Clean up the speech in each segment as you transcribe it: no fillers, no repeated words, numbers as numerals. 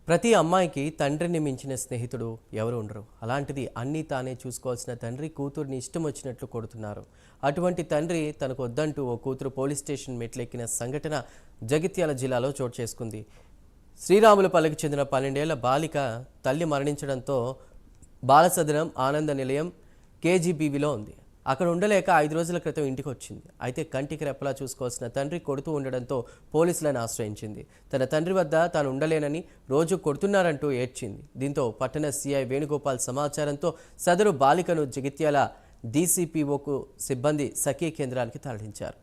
ప్రతి అమ్మాయికి తండ్రిని మించిన స్నేహితుడు ఎవరు ఉండరు. అలాంటిది అన్నీ తానే చూసుకోవాల్సిన తండ్రి కూతుర్ని ఇష్టం వచ్చినట్లు కొడుతున్నారు. అటువంటి తండ్రి తనకు వద్దంటూ ఓ కూతురు పోలీస్ స్టేషన్ మెట్లెక్కిన సంఘటన జగిత్యాల జిల్లాలో చోటు చేసుకుంది. శ్రీరాములపల్లికి చెందిన 12 ఏళ్ల బాలిక తల్లి మరణించడంతో బాలసదనం ఆనంద నిలయం కేజీబీవీలో ఉంది. అక్కడ ఉండలేక 5 రోజుల క్రితం ఇంటికి వచ్చింది. అయితే కంటికి రెప్పలా చూసుకోవాల్సిన తండ్రి కొడుతూ ఉండడంతో పోలీసులను ఆశ్రయించింది. తన తండ్రి వద్ద తాను ఉండలేనని రోజు కొడుతున్నారంటూ ఏడ్చింది. దీంతో పట్టణ సీఐ వేణుగోపాల్ సమాచారంతో సదరు బాలికను జగిత్యాల డీసీపీఓకు సిబ్బంది సఖీ కేంద్రానికి తరలించారు.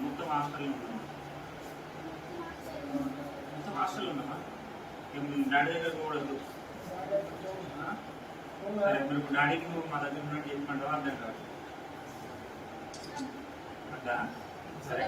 మొత్తం హాస్టల్ ఉన్నామా డాడీ దగ్గర పోవద్దు. సరే మీరు డాడీకి నువ్వు మా దగ్గర ఉన్నట్టు చెప్పమంటావా? అర్థం కాదు అట్లా. సరే